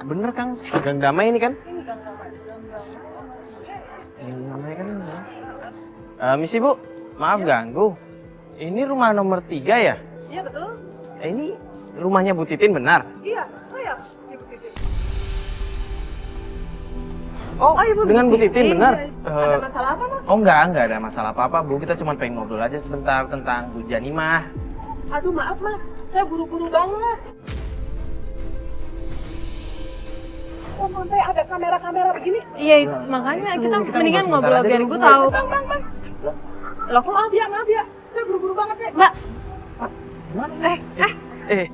Bener Kang, Gang Damai ini kan? Ini Gang Damai. Yang namanya kan ini. Misi Bu, maaf ganggu. Ini rumah nomor 3 ya? Iya betul. Ini rumahnya Bu Titin benar? Iya, saya Ibu Titin. Oh, Ibu dengan Bu Titin benar? Ada masalah apa, Mas? Oh enggak ada masalah apa-apa Bu. Kita cuma pengen ngobrol aja sebentar tentang Bu Janimah. Aduh maaf, Mas. Saya buru-buru banget. Oh, sampai ada kamera-kamera begini. Iya, makanya kita kita mendingan ngobrol ngobrol sebentar biar aja gue dulu. tahu. Bang. Loh kok Maaf ya. Saya buru-buru banget ya. Mbak?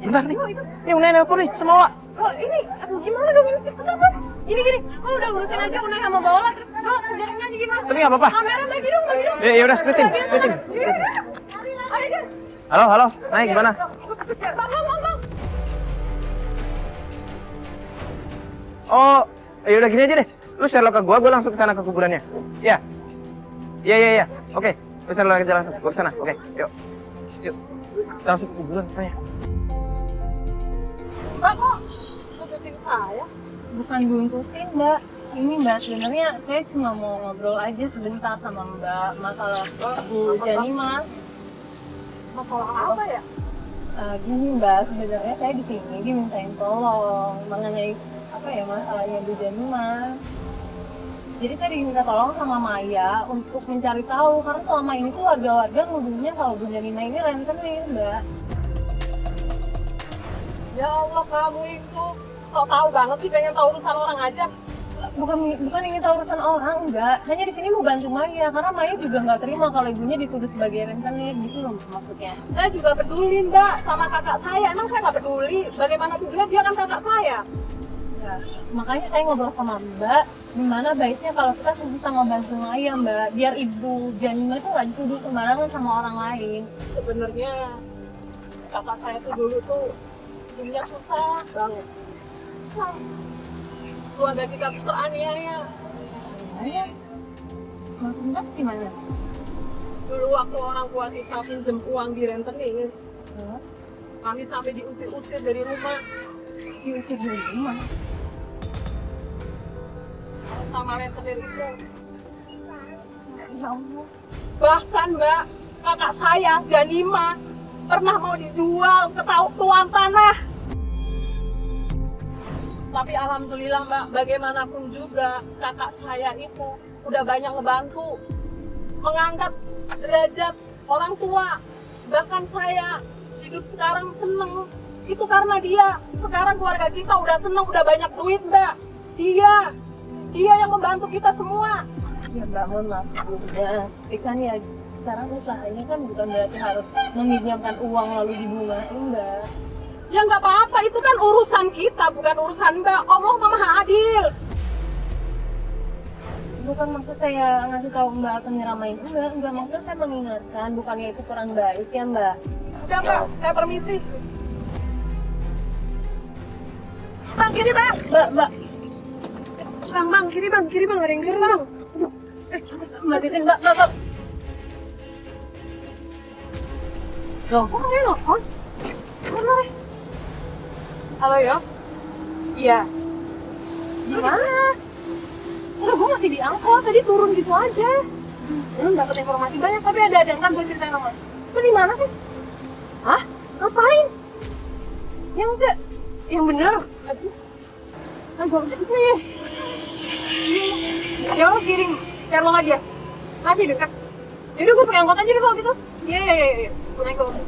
Bentar nih. Ini Unai nelpon nih, sama Ola. Oh, ini. Aduh, gimana dong ini? Kenapa? Gini, oh udah urusin aja Unai sama Mbak Ola, terus lo kerjain aja gimana? Tapi nggak apa-apa. Kamera bagi dong. Ya udah splitin. Ayo, Halo, naik gimana? Bang. Oh, ya udah gini aja deh. Lu share lo ke gua langsung ke sana ke kuburannya. Iya. Iya. Oke, lu share lo aja langsung. Gua ke sana. Oke, yuk. Kita langsung ke kuburan tanya. Mbak kok putusin saya? Bukan buntutin Mbak. Ini Mbak, sebenarnya saya cuma mau ngobrol aja sebentar sama Mbak masalah Bu Janimah. Masalah apa ya? Gini Mbak, sebenarnya saya di sini dimintain tolong mengenai masalahnya Bu Janimah. Jadi saya diminta tolong sama Maya untuk mencari tahu karena selama ini tuh warga-warga nuduhnya kalau Bu Janimah ini rentenir Mbak. Ya Allah, kamu itu sok tahu banget sih, pengen tahu urusan orang aja. Bukan ini tahu urusan orang enggak. Hanya di sini mau bantu Maya karena Maya juga nggak terima kalau ibunya dituduh sebagai rentenir gitu loh maksudnya. Saya juga peduli, Mbak, sama kakak saya. Emang saya nggak peduli? Bagaimana dia kan kakak saya. Ya, makanya saya ngobrol sama Mbak, gimana baiknya kalau kita sama bantu Maya Mbak, biar Ibu Janimah itu nggak dituduh sembarangan sama orang lain. Sebenarnya kakak saya tuh dulu tuh hidupnya susah banget. Susah. Keluarga kita tuh teraniaya. Iya. Maksudnya gimana? Dulu waktu orang tua kita pinjem uang di rentenir, kami sampai diusir-usir dari rumah. Diusir dari rumah. Sama rentenir itu. Ya Allah. Bahkan Mbak, kakak saya, Janimah, pernah mau dijual ke tuan tanah. Tapi alhamdulillah Mbak, bagaimanapun juga kakak saya itu udah banyak ngebantu, mengangkat derajat orang tua. Bahkan saya hidup sekarang seneng, itu karena dia. Sekarang keluarga kita udah seneng, udah banyak duit Mbak. Dia yang membantu kita semua. Ya Mbak, mohon maaf sebelumnya. Tapi kan ya sekarang usahanya kan bukan berarti harus meminjamkan uang lalu dibungain Mbak. Ya nggak apa-apa, itu kan urusan kita, bukan urusan Mbak. Allah Maha Adil. Bukan maksud saya ngasih tahu Mbak atau nyeramain enggak maksud saya mengingatkan, bukannya itu kurang baik ya Mbak. Udah Mbak, saya permisi. Bang, kiri Bang. Mbak, Bang, kiri Bang, ada yang kiri Bang. Mbak Titin, Mbak. Loh, kok ada nelfon? Mana? Halo, Yo? Iya. Gimana? Udah, gue masih diangkut, tadi turun gitu aja. Belum dapat informasi banyak, tapi ada ntar gue ceritain sama. Lu di mana sih? Hah? Ngapain? Yang bener? Kan gue udah suka ya. Ya lo kirim Sherlock aja. Masih dekat. Yaudah gue pakai angkot aja deh kalau gitu. Iya. Gue naik ke urus.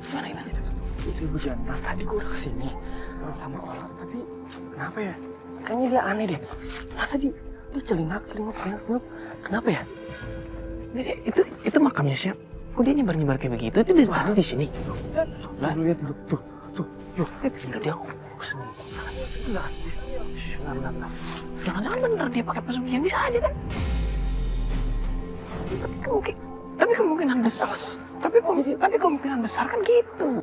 Gimana? Itu Ibu Janimah tadi gue udah kesini sama orang, tapi kenapa ya? Kayaknya dia aneh deh. Masa dia celingak. Kenapa ya? Itu makamnya siapa? Kok dia nyebar kayak begitu? Itu dari tadi di sini. Lah, lihat tuh. Dia Enggak. Jangan-jangan bener dia pakai pesugihan, bisa aja kan? Tapi kemungkinan besar. Tapi kemungkinan besar kan gitu.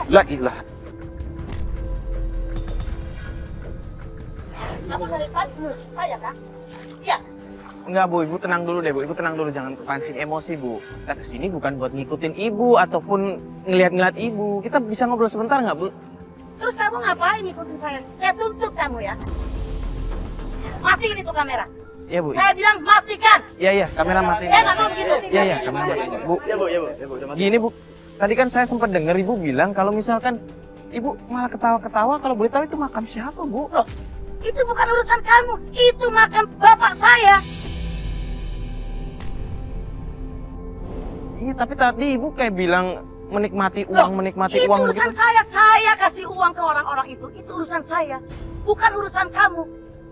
La ilah. Nama dari saya Kak? Iya. Enggak Bu, Ibu tenang dulu deh Bu, Ibu tenang dulu, jangan kepancing emosi Bu. Kita kesini bukan buat ngikutin Ibu ataupun ngeliat-ngeliat Ibu. Kita bisa ngobrol sebentar nggak Bu? Terus kamu ngapain ikutin saya? Saya tuntut kamu ya. Matiin itu kamera. Iya Bu. Saya bilang matikan. Iya, kamera mati. Saya nggak mau begitu. Iya, kamera mati. Bu, iya Bu. Gini Bu, tadi kan saya sempat dengar Ibu bilang kalau misalkan Ibu malah ketawa-ketawa, kalau boleh tahu itu makam siapa Bu? Loh, itu bukan urusan kamu. Itu makam bapak saya. Iya, tapi tadi Ibu kayak bilang menikmati uang, menikmati Itu uang urusan begitu. saya. Saya kasih uang ke orang-orang itu. Itu urusan saya. Bukan urusan kamu.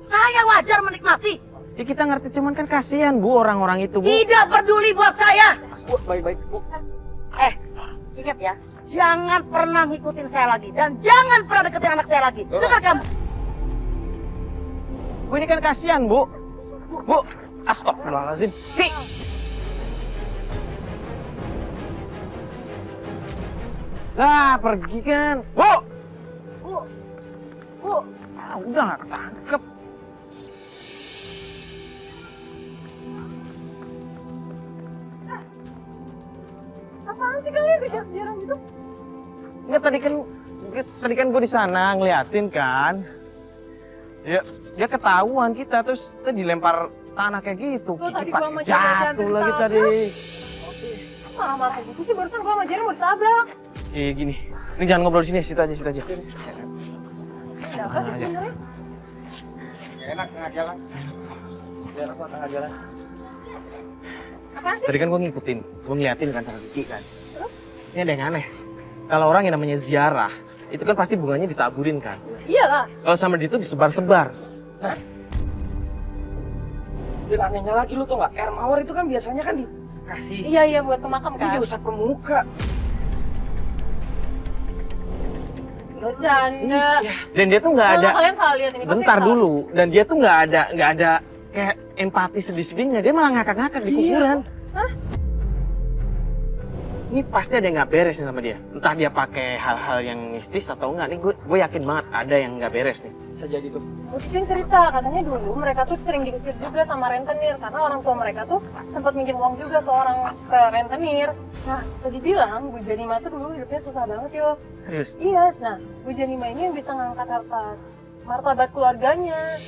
Saya wajar menikmati. Ya kita ngerti, cuman kan kasihan Bu orang-orang itu Bu. Tidak peduli buat saya. Bu, baik-baik Bu. Ingat ya. Jangan pernah ngikutin saya lagi. Dan jangan pernah deketin anak saya lagi. Dengar kamu. Bu ini kan kasihan Bu. Bu, astagfirullahaladzim. Hi. Ah, pergi kan. Bu. Ah, udah gak ketangkep. Apaan sih kalian kejar-kejaran gitu? Enggak, tadi kan gue di sana ngeliatin kan. Ya, dia ketahuan kita terus kita dilempar tanah kayak gitu. Loh, tadi Kiki gua sama pakai Jerry jatuh lagi ditabrak. tadi. Marah-marah gitu sih, barusan gua sama Jerry mau ditabrak. Gini. Ini jangan ngobrol di sini, situ aja. Ada apa sih sebenarnya? Enak tengah jalan. Biar aku tengah jalan. Apaan sih? Tadi kan gue ngikutin, gue ngeliatin kan sama Kiki kan. Ini ada yang aneh. Kalau orang yang namanya ziarah, itu kan pasti bunganya ditaburin kan. Iyalah. Kalau sama dia itu disebar-sebar. Nah, Dan anehnya lagi lu tau gak, air mawar itu kan biasanya kan dikasih. Iya, buat ke makam Ini kan? diusap ke muka. Bercanda. dan dia tuh nggak ada. Kalau kalian salah lihat ini pasti Bentar salah. dulu. Dan dia tuh nggak ada kayak empati sedih-sedihnya. Dia malah ngakak-ngakak di kuburan. Hah? Ini pasti ada yang nggak beres nih sama dia. Entah dia pakai hal-hal yang mistis atau enggak. Nih gue yakin banget ada yang nggak beres nih. Bisa jadi tuh. Mungkin cerita, katanya dulu mereka tuh sering diusir juga sama rentenir karena orang tua mereka tuh sempat minjem uang juga ke rentenir. Nah, bisa dibilang Bu Janima tuh dulu hidupnya susah banget yo. Serius? Iya, nah Bu Janima ini yang bisa ngangkat harta martabat keluarganya.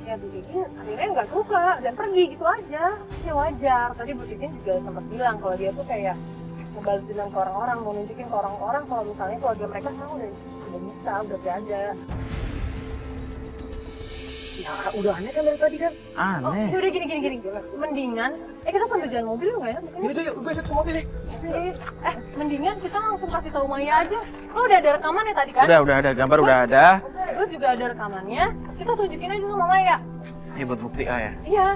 Ya Bu Titin akhirnya nggak suka dan pergi gitu aja. Ya wajar. Tadi Bu Titin juga sempat bilang kalau dia tuh kayak ngebalas dendam ke orang-orang, mau nunjukin ke orang-orang kalau misalnya keluarga mereka sekarang udah bisa, udah berada. Ya udah aneh kan dari tadi kan. Oh, Aneh. udah gini. Mendingan, kita sambil jalan mobil nggak ya? Yaudah yuk, gue ikut ke mobil deh. Mendingan kita langsung kasih tahu Maya aja. Oh, udah ada rekamannya tadi kan? Udah ada. Gambar udah ada. Gue juga ada rekamannya. Kita tunjukin aja sama Maya. Ini buat bukti A ya. Iya,